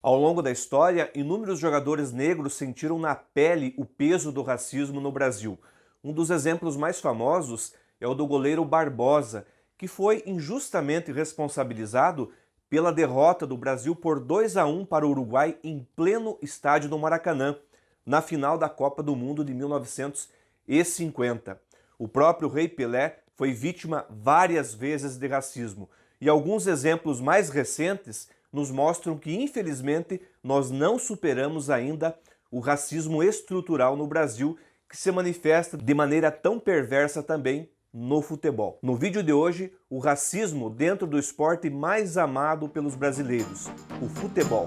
Ao longo da história, inúmeros jogadores negros sentiram na pele o peso do racismo no Brasil. Um dos exemplos mais famosos é o do goleiro Barbosa, que foi injustamente responsabilizado pela derrota do Brasil por 2-1 para o Uruguai em pleno estádio do Maracanã, na final da Copa do Mundo de 1950. O próprio Rei Pelé foi vítima várias vezes de racismo, e alguns exemplos mais recentes nos mostram que, infelizmente, nós não superamos ainda o racismo estrutural no Brasil, que se manifesta de maneira tão perversa também no futebol. No vídeo de hoje, o racismo dentro do esporte mais amado pelos brasileiros, o futebol.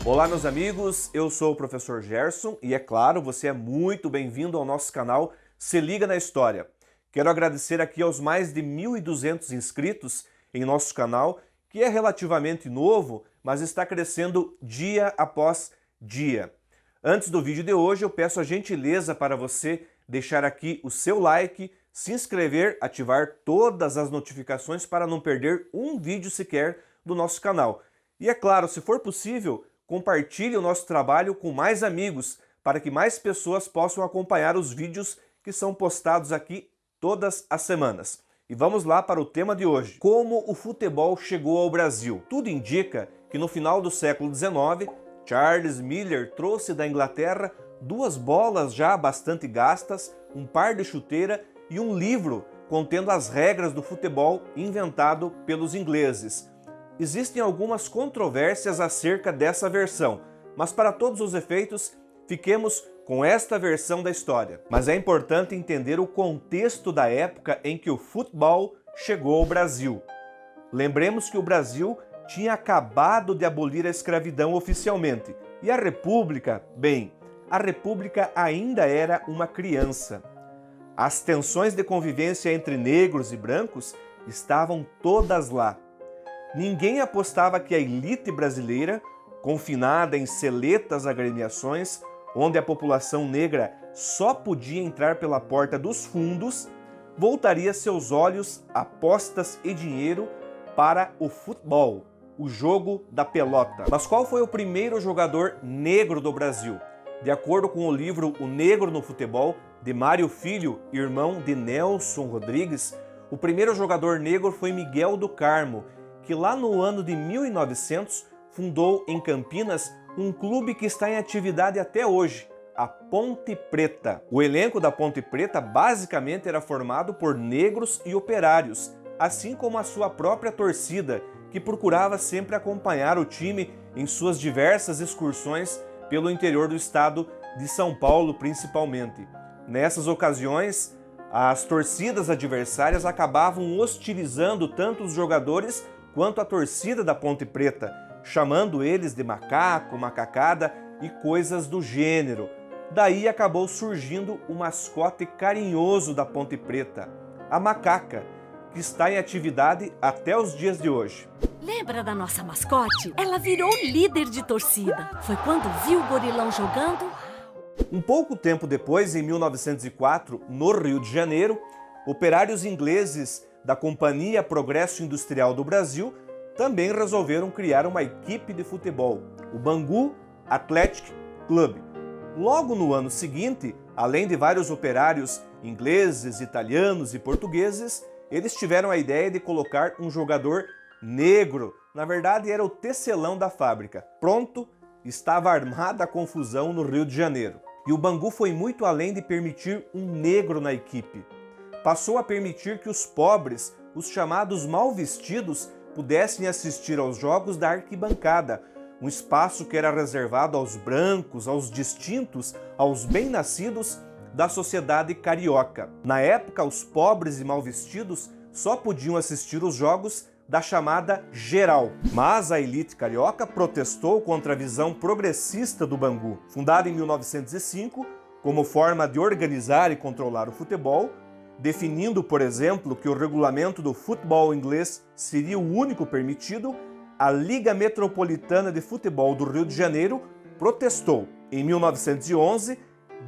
Olá, meus amigos, eu sou o professor Gerson e, é claro, você é muito bem-vindo ao nosso canal Se Liga na História. Quero agradecer aqui aos mais de 1.200 inscritos em nosso canal, que é relativamente novo, mas está crescendo dia após dia. Antes do vídeo de hoje, eu peço a gentileza para você deixar aqui o seu like, se inscrever, ativar todas as notificações para não perder um vídeo sequer do nosso canal. E é claro, se for possível, compartilhe o nosso trabalho com mais amigos, para que mais pessoas possam acompanhar os vídeos que são postados aqui todas as semanas. E vamos lá para o tema de hoje. Como o futebol chegou ao Brasil? Tudo indica que no final do século XIX, Charles Miller trouxe da Inglaterra duas bolas já bastante gastas, um par de chuteira e um livro contendo as regras do futebol inventado pelos ingleses. Existem algumas controvérsias acerca dessa versão, mas para todos os efeitos, fiquemos com esta versão da história. Mas é importante entender o contexto da época em que o futebol chegou ao Brasil. Lembremos que o Brasil tinha acabado de abolir a escravidão oficialmente, e a República, bem, a República ainda era uma criança. As tensões de convivência entre negros e brancos estavam todas lá. Ninguém apostava que a elite brasileira, confinada em seletas agremiações, onde a população negra só podia entrar pela porta dos fundos, voltaria seus olhos, apostas e dinheiro para o futebol, o jogo da pelota. Mas qual foi o primeiro jogador negro do Brasil? De acordo com o livro O Negro no Futebol, de Mário Filho, irmão de Nelson Rodrigues, o primeiro jogador negro foi Miguel do Carmo, que lá no ano de 1900 fundou em Campinas um clube que está em atividade até hoje, a Ponte Preta. O elenco da Ponte Preta basicamente era formado por negros e operários, assim como a sua própria torcida, que procurava sempre acompanhar o time em suas diversas excursões pelo interior do estado de São Paulo, principalmente. Nessas ocasiões, as torcidas adversárias acabavam hostilizando tanto os jogadores quanto a torcida da Ponte Preta, chamando eles de macaco, macacada e coisas do gênero. Daí acabou surgindo o mascote carinhoso da Ponte Preta, a macaca, que está em atividade até os dias de hoje. Lembra da nossa mascote? Ela virou líder de torcida. Foi quando viu o gorilão jogando. Um pouco tempo depois, em 1904, no Rio de Janeiro, operários ingleses da Companhia Progresso Industrial do Brasil também resolveram criar uma equipe de futebol, o Bangu Athletic Club. Logo no ano seguinte, além de vários operários ingleses, italianos e portugueses, eles tiveram a ideia de colocar um jogador negro. Na verdade, era o tecelão da fábrica. Pronto, estava armada a confusão no Rio de Janeiro. E o Bangu foi muito além de permitir um negro na equipe. Passou a permitir que os pobres, os chamados mal vestidos, pudessem assistir aos jogos da arquibancada, um espaço que era reservado aos brancos, aos distintos, aos bem-nascidos da sociedade carioca. Na época, os pobres e mal vestidos só podiam assistir os jogos da chamada geral. Mas a elite carioca protestou contra a visão progressista do Bangu. Fundado em 1905, como forma de organizar e controlar o futebol, definindo, por exemplo, que o regulamento do futebol inglês seria o único permitido, a Liga Metropolitana de Futebol do Rio de Janeiro protestou. Em 1911,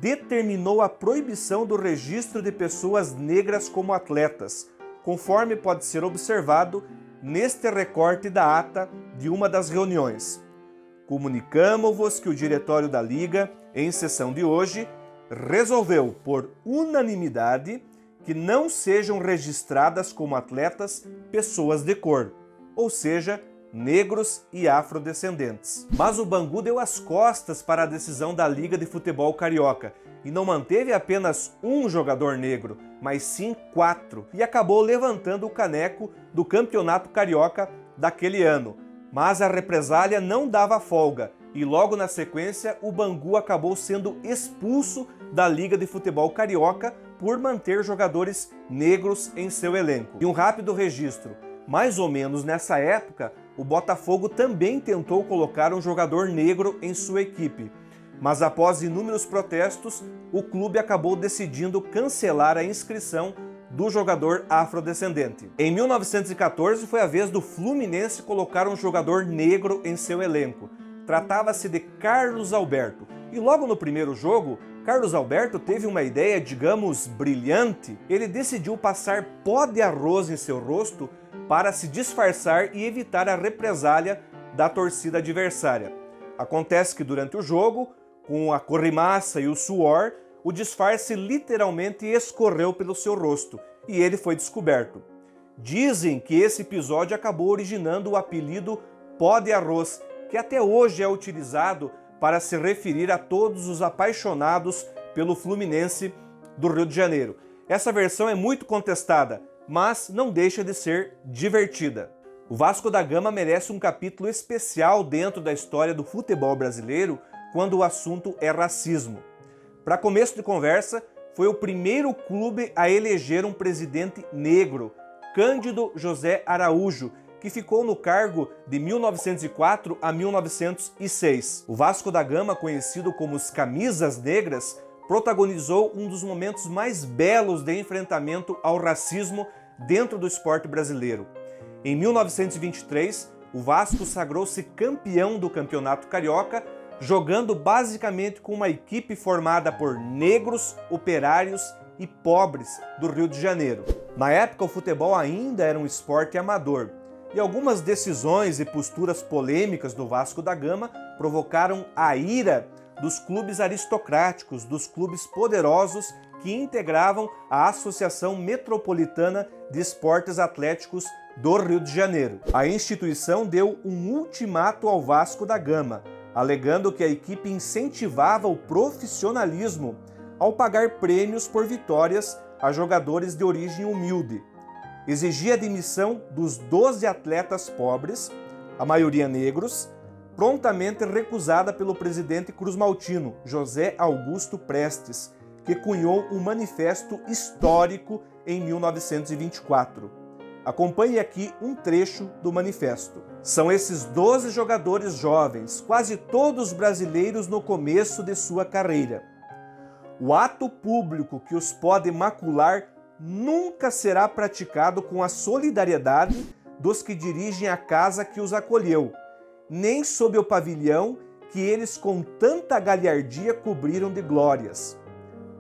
determinou a proibição do registro de pessoas negras como atletas, conforme pode ser observado neste recorte da ata de uma das reuniões. Comunicamo-vos que o diretório da Liga, em sessão de hoje, resolveu, por unanimidade, que não sejam registradas como atletas pessoas de cor, ou seja, negros e afrodescendentes. Mas o Bangu deu as costas para a decisão da Liga de Futebol Carioca e não manteve apenas um jogador negro, mas sim 4, e acabou levantando o caneco do Campeonato Carioca daquele ano. Mas a represália não dava folga e logo na sequência o Bangu acabou sendo expulso da Liga de Futebol Carioca por manter jogadores negros em seu elenco. E um rápido registro: mais ou menos nessa época, o Botafogo também tentou colocar um jogador negro em sua equipe, mas após inúmeros protestos, o clube acabou decidindo cancelar a inscrição do jogador afrodescendente. Em 1914 foi a vez do Fluminense colocar um jogador negro em seu elenco. Tratava-se de Carlos Alberto. E logo no primeiro jogo, Carlos Alberto teve uma ideia, digamos, brilhante. Ele decidiu passar pó de arroz em seu rosto para se disfarçar e evitar a represália da torcida adversária. Acontece que durante o jogo, com a corrimaça e o suor, o disfarce literalmente escorreu pelo seu rosto e ele foi descoberto. Dizem que esse episódio acabou originando o apelido pó de arroz, que até hoje é utilizado para se referir a todos os apaixonados pelo Fluminense do Rio de Janeiro. Essa versão é muito contestada, mas não deixa de ser divertida. O Vasco da Gama merece um capítulo especial dentro da história do futebol brasileiro quando o assunto é racismo. Para começo de conversa, foi o primeiro clube a eleger um presidente negro, Cândido José Araújo, que ficou no cargo de 1904 a 1906. O Vasco da Gama, conhecido como os Camisas Negras, protagonizou um dos momentos mais belos de enfrentamento ao racismo dentro do esporte brasileiro. Em 1923, o Vasco sagrou-se campeão do Campeonato Carioca, jogando basicamente com uma equipe formada por negros, operários e pobres do Rio de Janeiro. Na época, o futebol ainda era um esporte amador, e algumas decisões e posturas polêmicas do Vasco da Gama provocaram a ira dos clubes aristocráticos, dos clubes poderosos que integravam a Associação Metropolitana de Esportes Atléticos do Rio de Janeiro. A instituição deu um ultimato ao Vasco da Gama, alegando que a equipe incentivava o profissionalismo ao pagar prêmios por vitórias a jogadores de origem humilde. Exigia a demissão dos 12 atletas pobres, a maioria negros, prontamente recusada pelo presidente cruzmaltino, José Augusto Prestes, que cunhou um manifesto histórico em 1924. Acompanhe aqui um trecho do manifesto. São esses 12 jogadores jovens, quase todos brasileiros no começo de sua carreira. O ato público que os pode macular nunca será praticado com a solidariedade dos que dirigem a casa que os acolheu, nem sob o pavilhão que eles com tanta galhardia cobriram de glórias.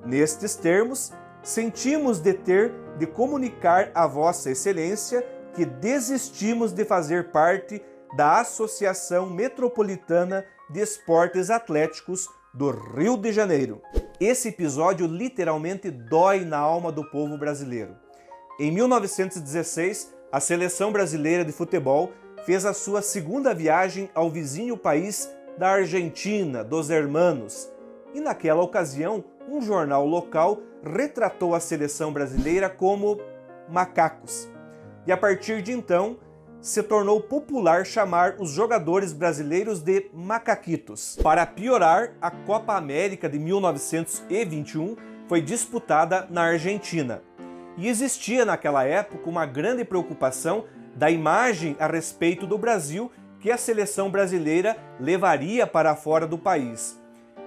Nestes termos, sentimos de ter de comunicar a Vossa Excelência que desistimos de fazer parte da Associação Metropolitana de Esportes Atléticos do Rio de Janeiro. Esse episódio literalmente dói na alma do povo brasileiro. Em 1916, a Seleção Brasileira de Futebol fez a sua segunda viagem ao vizinho país da Argentina, dos Hermanos. E naquela ocasião, um jornal local retratou a seleção brasileira como macacos. E a partir de então, se tornou popular chamar os jogadores brasileiros de macaquitos. Para piorar, a Copa América de 1921 foi disputada na Argentina. E existia naquela época uma grande preocupação da imagem a respeito do Brasil que a seleção brasileira levaria para fora do país.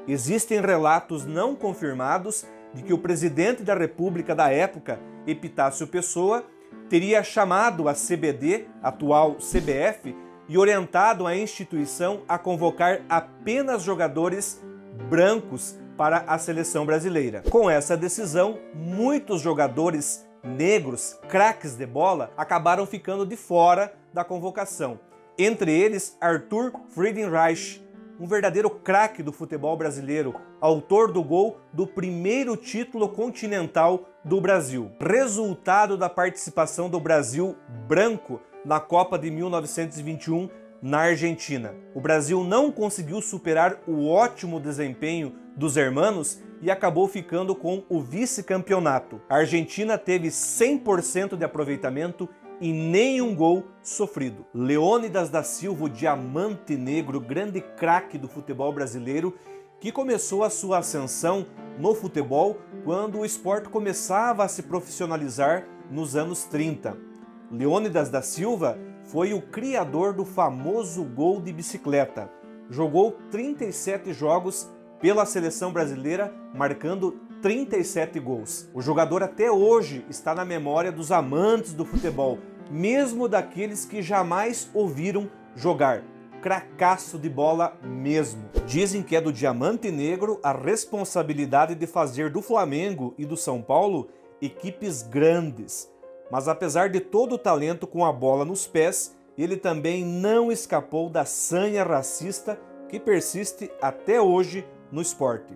Existem relatos não confirmados de que o presidente da República da época, Epitácio Pessoa, teria chamado a CBD, atual CBF, e orientado a instituição a convocar apenas jogadores brancos para a seleção brasileira. Com essa decisão, muitos jogadores negros, craques de bola, acabaram ficando de fora da convocação. Entre eles, Arthur Friedenreich, um verdadeiro craque do futebol brasileiro, autor do gol do primeiro título continental do Brasil. Resultado da participação do Brasil branco na Copa de 1921 na Argentina. O Brasil não conseguiu superar o ótimo desempenho dos hermanos e acabou ficando com o vice-campeonato. A Argentina teve 100% de aproveitamento e nenhum gol sofrido. Leônidas da Silva, o Diamante Negro, grande craque do futebol brasileiro, que começou a sua ascensão no futebol quando o esporte começava a se profissionalizar nos anos 30. Leônidas da Silva foi o criador do famoso gol de bicicleta. Jogou 37 jogos pela seleção brasileira, marcando 37 gols. O jogador até hoje está na memória dos amantes do futebol, mesmo daqueles que jamais ouviram jogar. Cracaço de bola mesmo. Dizem que é do Diamante Negro a responsabilidade de fazer do Flamengo e do São Paulo equipes grandes. Mas apesar de todo o talento com a bola nos pés, ele também não escapou da sanha racista que persiste até hoje no esporte.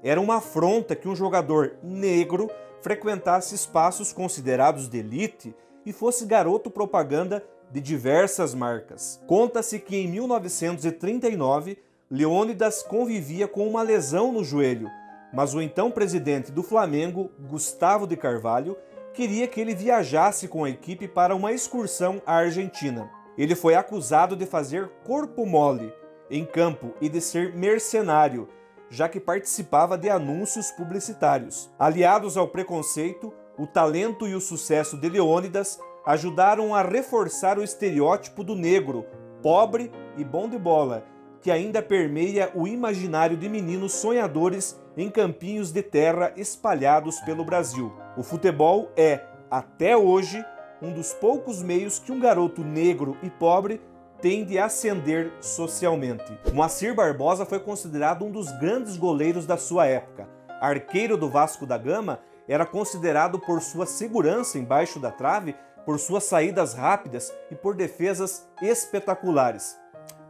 Era uma afronta que um jogador negro frequentasse espaços considerados de elite e fosse garoto propaganda de diversas marcas. Conta-se que em 1939, Leônidas convivia com uma lesão no joelho, mas o então presidente do Flamengo, Gustavo de Carvalho, queria que ele viajasse com a equipe para uma excursão à Argentina. Ele foi acusado de fazer corpo mole em campo e de ser mercenário, já que participava de anúncios publicitários. Aliados ao preconceito, o talento e o sucesso de Leônidas ajudaram a reforçar o estereótipo do negro, pobre e bom de bola, que ainda permeia o imaginário de meninos sonhadores em campinhos de terra espalhados pelo Brasil. O futebol é, até hoje, um dos poucos meios que um garoto negro e pobre tem de ascender socialmente. Moacir Barbosa foi considerado um dos grandes goleiros da sua época. Arqueiro do Vasco da Gama, era considerado por sua segurança embaixo da trave, por suas saídas rápidas e por defesas espetaculares.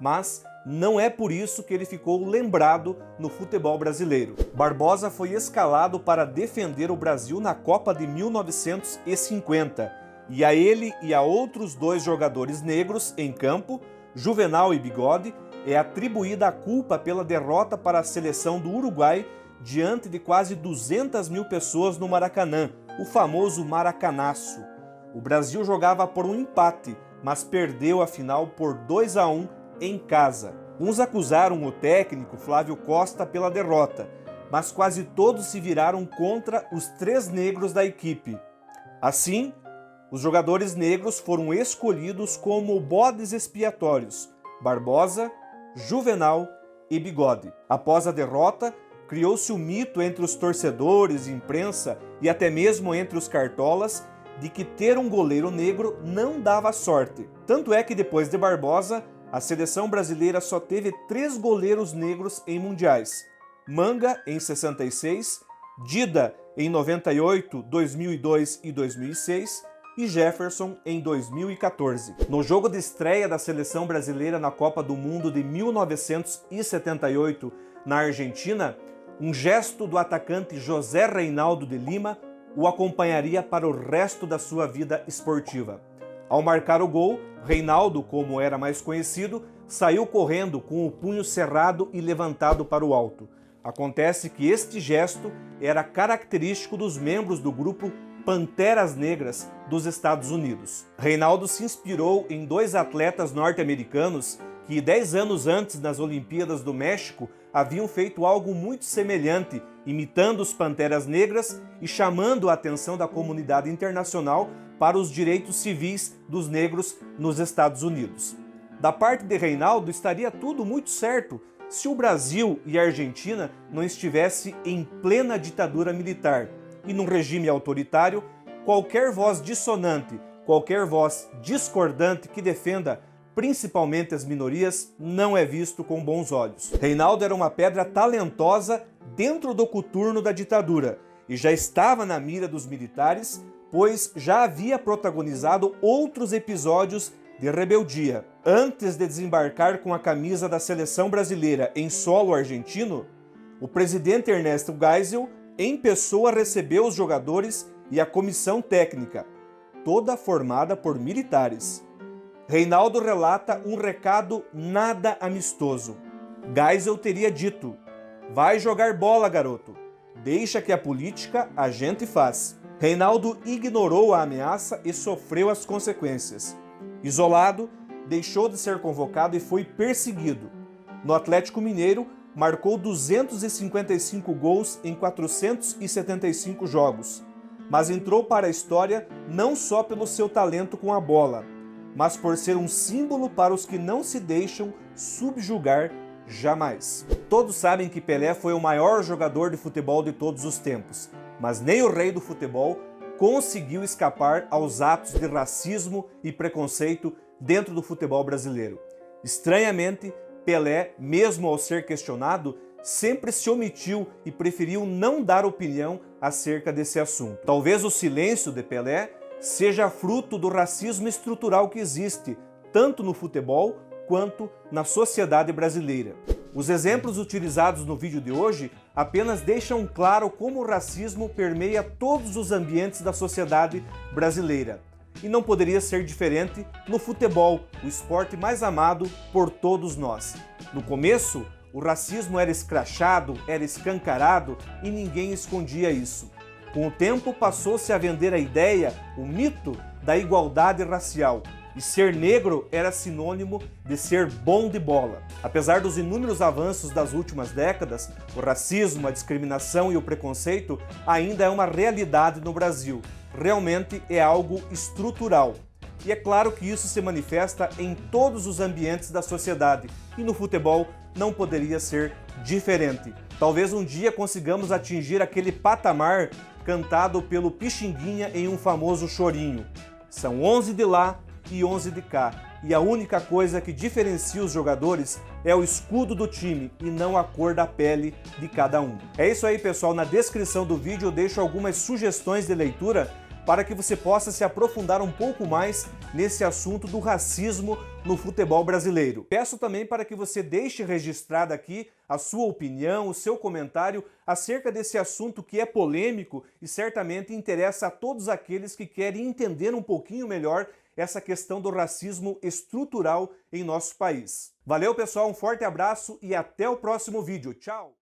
Mas não é por isso que ele ficou lembrado no futebol brasileiro. Barbosa foi escalado para defender o Brasil na Copa de 1950, e a ele e a outros dois jogadores negros em campo, Juvenal e Bigode, é atribuída a culpa pela derrota para a seleção do Uruguai diante de quase 200 mil pessoas no Maracanã, o famoso Maracanaço. O Brasil jogava por um empate, mas perdeu a final por 2-1 em casa. Uns acusaram o técnico Flávio Costa pela derrota, mas quase todos se viraram contra os três negros da equipe. Assim, os jogadores negros foram escolhidos como bodes expiatórios: Barbosa, Juvenal e Bigode. Após a derrota, criou-se o mito entre os torcedores, imprensa e até mesmo entre os cartolas de que ter um goleiro negro não dava sorte. Tanto é que depois de Barbosa, a seleção brasileira só teve 3 goleiros negros em mundiais: Manga em 66, Dida em 98, 2002 e 2006 e Jefferson em 2014. No jogo de estreia da seleção brasileira na Copa do Mundo de 1978 na Argentina, um gesto do atacante José Reinaldo de Lima o acompanharia para o resto da sua vida esportiva. Ao marcar o gol, Reinaldo, como era mais conhecido, saiu correndo com o punho cerrado e levantado para o alto. Acontece que este gesto era característico dos membros do grupo Panteras Negras dos Estados Unidos. Reinaldo se inspirou em 2 atletas norte-americanos que 10 anos antes, nas Olimpíadas do México, haviam feito algo muito semelhante, imitando os Panteras Negras e chamando a atenção da comunidade internacional para os direitos civis dos negros nos Estados Unidos. Da parte de Reinaldo, estaria tudo muito certo se o Brasil e a Argentina não estivessem em plena ditadura militar. E num regime autoritário, qualquer voz dissonante, qualquer voz discordante que defenda principalmente as minorias, não é visto com bons olhos. Reinaldo era uma pedra talentosa dentro do coturno da ditadura e já estava na mira dos militares pois já havia protagonizado outros episódios de rebeldia. Antes de desembarcar com a camisa da seleção brasileira em solo argentino, o presidente Ernesto Geisel em pessoa recebeu os jogadores e a comissão técnica, toda formada por militares. Reinaldo relata um recado nada amistoso. Geisel teria dito: "Vai jogar bola, garoto. Deixa que a política a gente faz." Reinaldo ignorou a ameaça e sofreu as consequências. Isolado, deixou de ser convocado e foi perseguido. No Atlético Mineiro, marcou 255 gols em 475 jogos, mas entrou para a história não só pelo seu talento com a bola, mas por ser um símbolo para os que não se deixam subjugar jamais. Todos sabem que Pelé foi o maior jogador de futebol de todos os tempos, mas nem o rei do futebol conseguiu escapar aos atos de racismo e preconceito dentro do futebol brasileiro. Estranhamente, Pelé, mesmo ao ser questionado, sempre se omitiu e preferiu não dar opinião acerca desse assunto. Talvez o silêncio de Pelé seja fruto do racismo estrutural que existe, tanto no futebol quanto na sociedade brasileira. Os exemplos utilizados no vídeo de hoje apenas deixam claro como o racismo permeia todos os ambientes da sociedade brasileira. E não poderia ser diferente no futebol, o esporte mais amado por todos nós. No começo, o racismo era escrachado, era escancarado e ninguém escondia isso. Com o tempo, passou-se a vender a ideia, o mito da igualdade racial. E ser negro era sinônimo de ser bom de bola. Apesar dos inúmeros avanços das últimas décadas, o racismo, a discriminação e o preconceito ainda é uma realidade no Brasil. Realmente é algo estrutural. E é claro que isso se manifesta em todos os ambientes da sociedade. E no futebol não poderia ser diferente. Talvez um dia consigamos atingir aquele patamar cantado pelo Pixinguinha em um famoso chorinho. São 11 de lá e 11 de cá, e a única coisa que diferencia os jogadores é o escudo do time e não a cor da pele de cada um. É isso aí, pessoal. Na descrição do vídeo eu deixo algumas sugestões de leitura para que você possa se aprofundar um pouco mais nesse assunto do racismo no futebol brasileiro. Peço também para que você deixe registrado aqui a sua opinião, o seu comentário acerca desse assunto que é polêmico e certamente interessa a todos aqueles que querem entender um pouquinho melhor essa questão do racismo estrutural em nosso país. Valeu, pessoal, um forte abraço e até o próximo vídeo. Tchau!